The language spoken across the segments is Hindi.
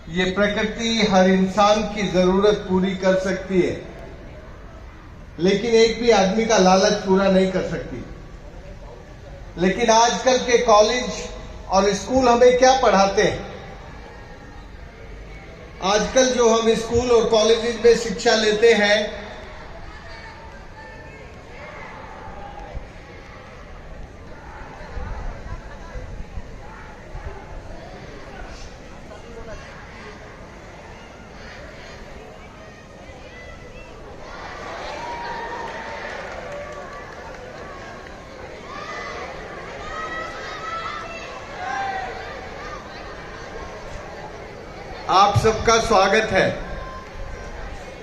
ये प्रकृति हर इंसान की जरूरत पूरी कर सकती है, लेकिन एक भी आदमी का लालच पूरा नहीं कर सकती। लेकिन आजकल के कॉलेज और स्कूल हमें क्या पढ़ाते हैं? आजकल जो हम स्कूल और कॉलेज में शिक्षा लेते हैं, आप सबका स्वागत है।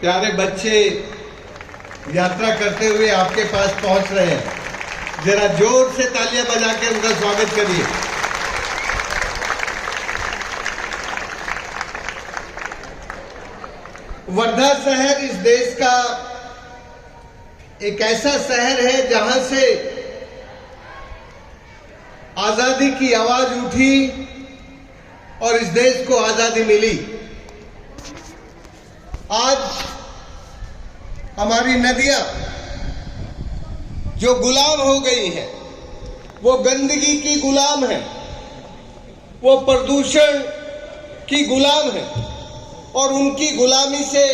प्यारे बच्चे यात्रा करते हुए आपके पास पहुंच रहे हैं, जरा जोर से तालियां बजा के उनका स्वागत करिए। वर्धा शहर इस देश का एक ऐसा शहर है जहां से आजादी की आवाज उठी और इस देश को आजादी मिली। आज हमारी नदियां जो गुलाम हो गई हैं, वो गंदगी की गुलाम है, वो प्रदूषण की गुलाम है, और उनकी गुलामी से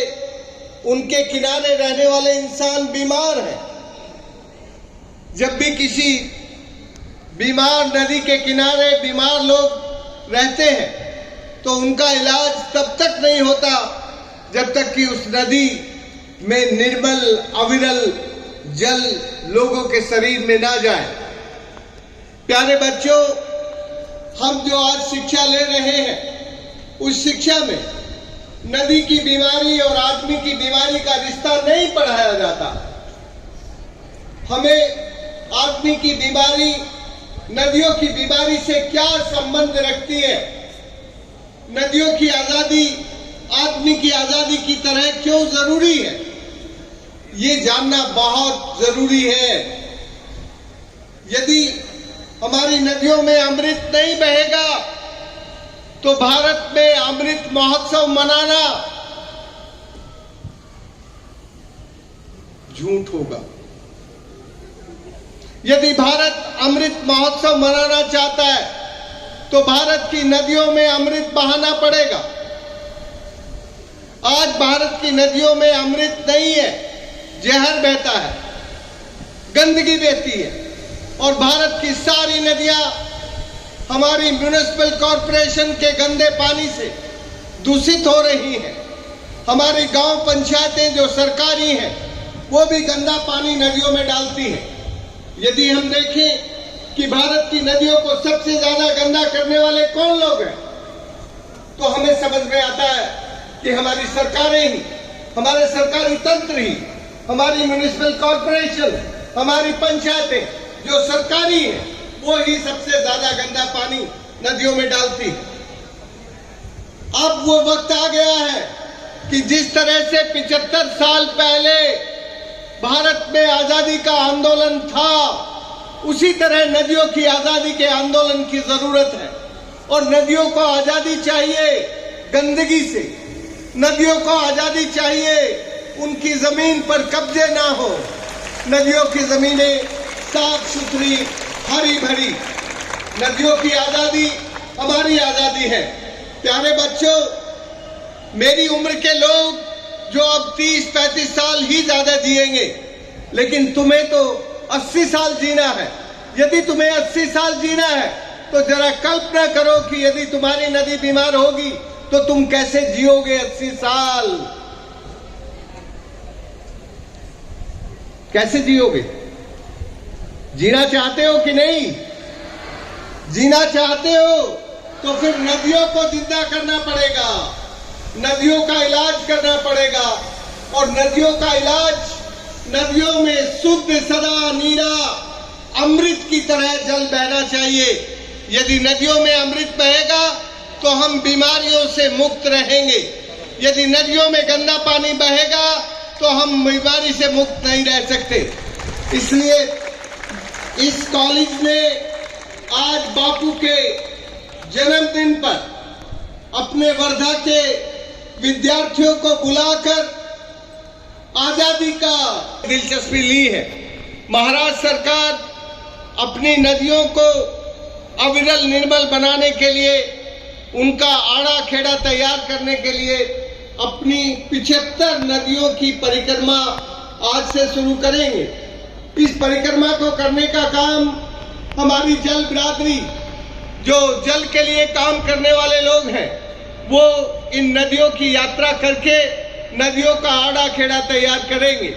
उनके किनारे रहने वाले इंसान बीमार हैं। जब भी किसी बीमार नदी के किनारे बीमार लोग रहते हैं तो उनका इलाज तब तक नहीं होता जब तक कि उस नदी में निर्मल अविरल जल लोगों के शरीर में ना जाए। प्यारे बच्चों, हम जो आज शिक्षा ले रहे हैं, उस शिक्षा में नदी की बीमारी और आदमी की बीमारी का रिश्ता नहीं पढ़ाया जाता। हमें आदमी की बीमारी नदियों की बीमारी से क्या संबंध रखती है, नदियों की आजादी आदमी की आजादी की तरह क्यों जरूरी है, ये जानना बहुत जरूरी है। यदि हमारी नदियों में अमृत नहीं बहेगा तो भारत में अमृत महोत्सव मनाना झूठ होगा। यदि भारत अमृत महोत्सव मनाना चाहता है तो भारत की नदियों में अमृत बहाना पड़ेगा। आज भारत की नदियों में अमृत नहीं है, जहर बहता है, गंदगी बहती है, और भारत की सारी नदियां हमारी म्युनिसिपल कॉरपोरेशन के गंदे पानी से दूषित हो रही हैं। हमारी गांव पंचायतें जो सरकारी हैं, वो भी गंदा पानी नदियों में डालती हैं। यदि हम देखें कि भारत की नदियों को सबसे ज्यादा गंदा करने वाले कौन लोग हैं, तो हमें समझ में आता है कि हमारी सरकारें ही, हमारे सरकारी तंत्र ही, हमारी म्युनिसिपल कॉरपोरेशन, हमारी पंचायतें जो सरकारी हैं, वो ही सबसे ज्यादा गंदा पानी नदियों में डालती है। अब वो वक्त आ गया है कि जिस तरह से 75 साल पहले भारत में आजादी का आंदोलन था, उसी तरह नदियों की आजादी के आंदोलन की जरूरत है। और नदियों को आजादी चाहिए गंदगी से, नदियों को आजादी चाहिए उनकी जमीन पर कब्जे ना हो, नदियों की जमीनें साफ सुथरी हरी भरी। नदियों की आजादी हमारी आजादी है। प्यारे बच्चों, मेरी उम्र के लोग जो अब 30-35 साल ही ज्यादा जिएंगे, लेकिन तुम्हें तो 80 साल जीना है। यदि तुम्हें 80 साल जीना है तो जरा कल्पना करो कि यदि तुम्हारी नदी बीमार होगी तो तुम कैसे जियोगे 80 साल? कैसे जियोगे? जीना चाहते हो कि नहीं? जीना चाहते हो तो फिर नदियों को जिंदा करना पड़ेगा, नदियों का इलाज करना पड़ेगा। और नदियों का इलाज, नदियों में शुद्ध सदा नीरा अमृत की तरह जल बहना चाहिए। यदि नदियों में अमृत बहेगा तो हम बीमारियों से मुक्त रहेंगे। यदि नदियों में गंदा पानी बहेगा तो हम बीमारी से मुक्त नहीं रह सकते। इसलिए इस कॉलेज ने आज बापू के जन्मदिन पर अपनी अपने वर्धा के विद्यार्थियों को बुलाकर आजादी का दिलचस्पी ली है। महाराष्ट्र सरकार अपनी नदियों को अविरल निर्मल बनाने के लिए, उनका आड़ा खेड़ा तैयार करने के लिए अपनी 75 नदियों की परिक्रमा आज से शुरू करेंगे। इस परिक्रमा को करने का काम हमारी जल बिरादरी, जो जल के लिए काम करने वाले लोग हैं, वो इन नदियों की यात्रा करके नदियों का आड़ा खेड़ा तैयार करेंगे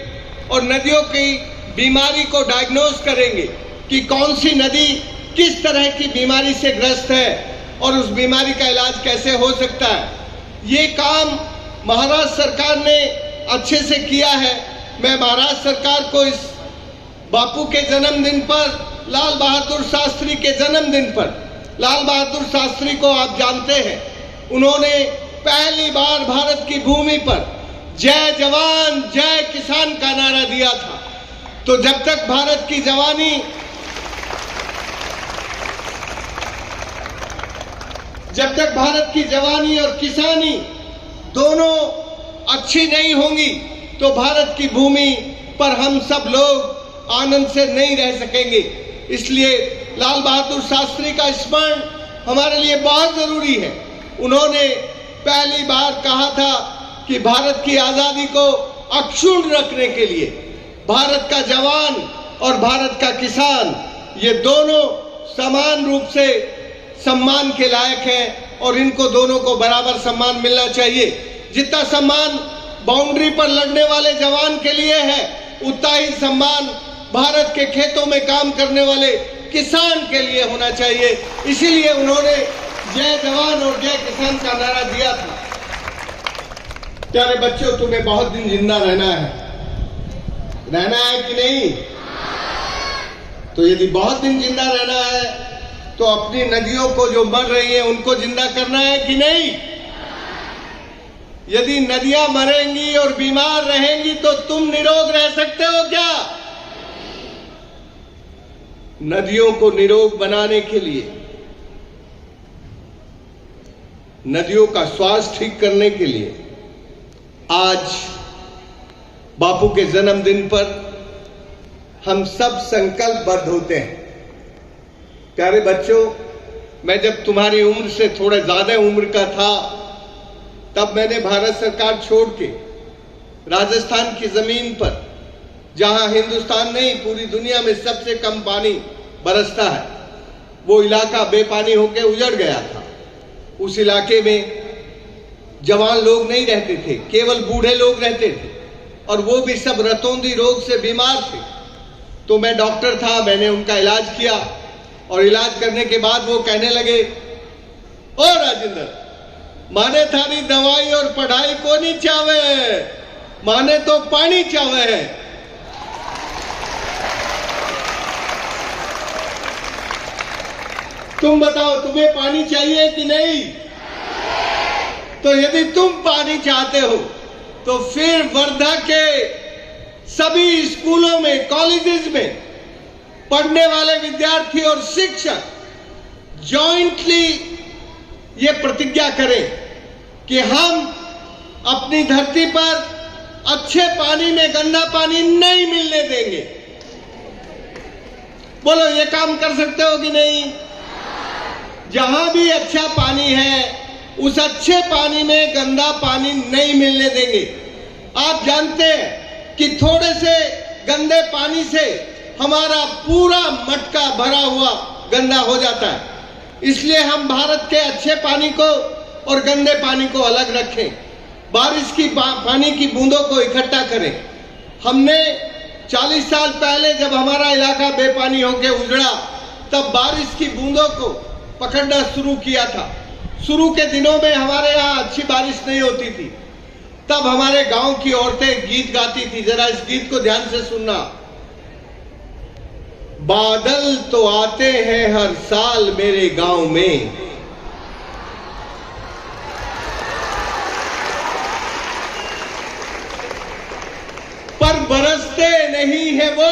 और नदियों की बीमारी को डायग्नोज करेंगे कि कौन सी नदी किस तरह की बीमारी से ग्रस्त है और उस बीमारी का इलाज कैसे हो सकता है। ये काम महाराष्ट्र सरकार ने अच्छे से किया है। मैं महाराष्ट्र सरकार को इस बापू के जन्मदिन पर, लाल बहादुर शास्त्री के जन्मदिन पर, लाल बहादुर शास्त्री को आप जानते हैं, उन्होंने पहली बार भारत की भूमि पर जय जवान जय किसान का नारा दिया था। तो जब तक भारत की जवानी और किसानी दोनों अच्छी नहीं होंगी तो भारत की भूमि पर हम सब लोग आनंद से नहीं रह सकेंगे। इसलिए लाल बहादुर शास्त्री का स्मरण हमारे लिए बहुत जरूरी है। उन्होंने पहली बार कहा था कि भारत की आजादी को अक्षुण्ण रखने के लिए भारत का जवान और भारत का किसान, ये दोनों समान रूप से सम्मान के लायक हैं और इनको दोनों को बराबर सम्मान मिलना चाहिए। जितना सम्मान बाउंड्री पर लड़ने वाले जवान के लिए है, उतना ही सम्मान भारत के खेतों में काम करने वाले किसान के लिए होना चाहिए। इसीलिए उन्होंने जय जवान और जय किसान का नारा दिया था। प्यारे बच्चों, तुम्हें बहुत दिन जिंदा रहना है कि नहीं? तो यदि बहुत दिन जिंदा रहना है तो अपनी नदियों को जो मर रही है उनको जिंदा करना है कि नहीं? यदि नदियां मरेंगी और बीमार रहेंगी तो तुम निरोग रह सकते हो क्या? नदियों को निरोग बनाने के लिए, नदियों का स्वास्थ्य ठीक करने के लिए आज बापू के जन्मदिन पर हम सब संकल्पबद्ध होते हैं। प्यारे बच्चों, मैं जब तुम्हारी उम्र से थोड़ा ज्यादा उम्र का था तब मैंने भारत सरकार छोड़ के राजस्थान की जमीन पर, जहां हिंदुस्तान नहीं पूरी दुनिया में सबसे कम पानी बरसता है, वो इलाका बेपानी होकर उजड़ गया था। उस इलाके में जवान लोग नहीं रहते थे, केवल बूढ़े लोग रहते थे और वो भी सब रतौंधी रोग से बीमार थे। तो मैं डॉक्टर था, मैंने उनका इलाज किया और इलाज करने के बाद वो कहने लगे, ओ राजेंद्र, माने थारी दवाई और पढ़ाई को नहीं चावे, माने तो पानी चावे है। तुम बताओ, तुम्हें पानी चाहिए कि नहीं? तो यदि तुम पानी चाहते हो तो फिर वर्धा के सभी स्कूलों में, कॉलेजेस में पढ़ने वाले विद्यार्थी और शिक्षक जॉइंटली ये प्रतिज्ञा करें कि हम अपनी धरती पर अच्छे पानी में गंदा पानी नहीं मिलने देंगे। बोलो, ये काम कर सकते हो कि नहीं? जहां भी अच्छा पानी है उस अच्छे पानी में गंदा पानी नहीं मिलने देंगे। आप जानते हैं कि थोड़े से गंदे पानी से हमारा पूरा मटका भरा हुआ गंदा हो जाता है। इसलिए हम भारत के अच्छे पानी को और गंदे पानी को अलग रखें, बारिश की पानी की बूंदों को इकट्ठा करें। हमने 40 साल पहले जब हमारा इलाका बेपानी होकर उजड़ा तब बारिश की बूंदों को पकड़ना शुरू किया था। शुरू के दिनों में हमारे यहाँ अच्छी बारिश नहीं होती थी, तब हमारे गांव की औरतें गीत गाती थी। जरा इस गीत को ध्यान से सुनना। बादल तो आते हैं हर साल मेरे गांव में, पर बरसते नहीं है वो,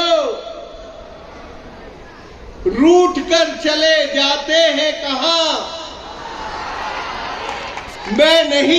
रूठ कर चले जाते हैं कहां। मैं नहीं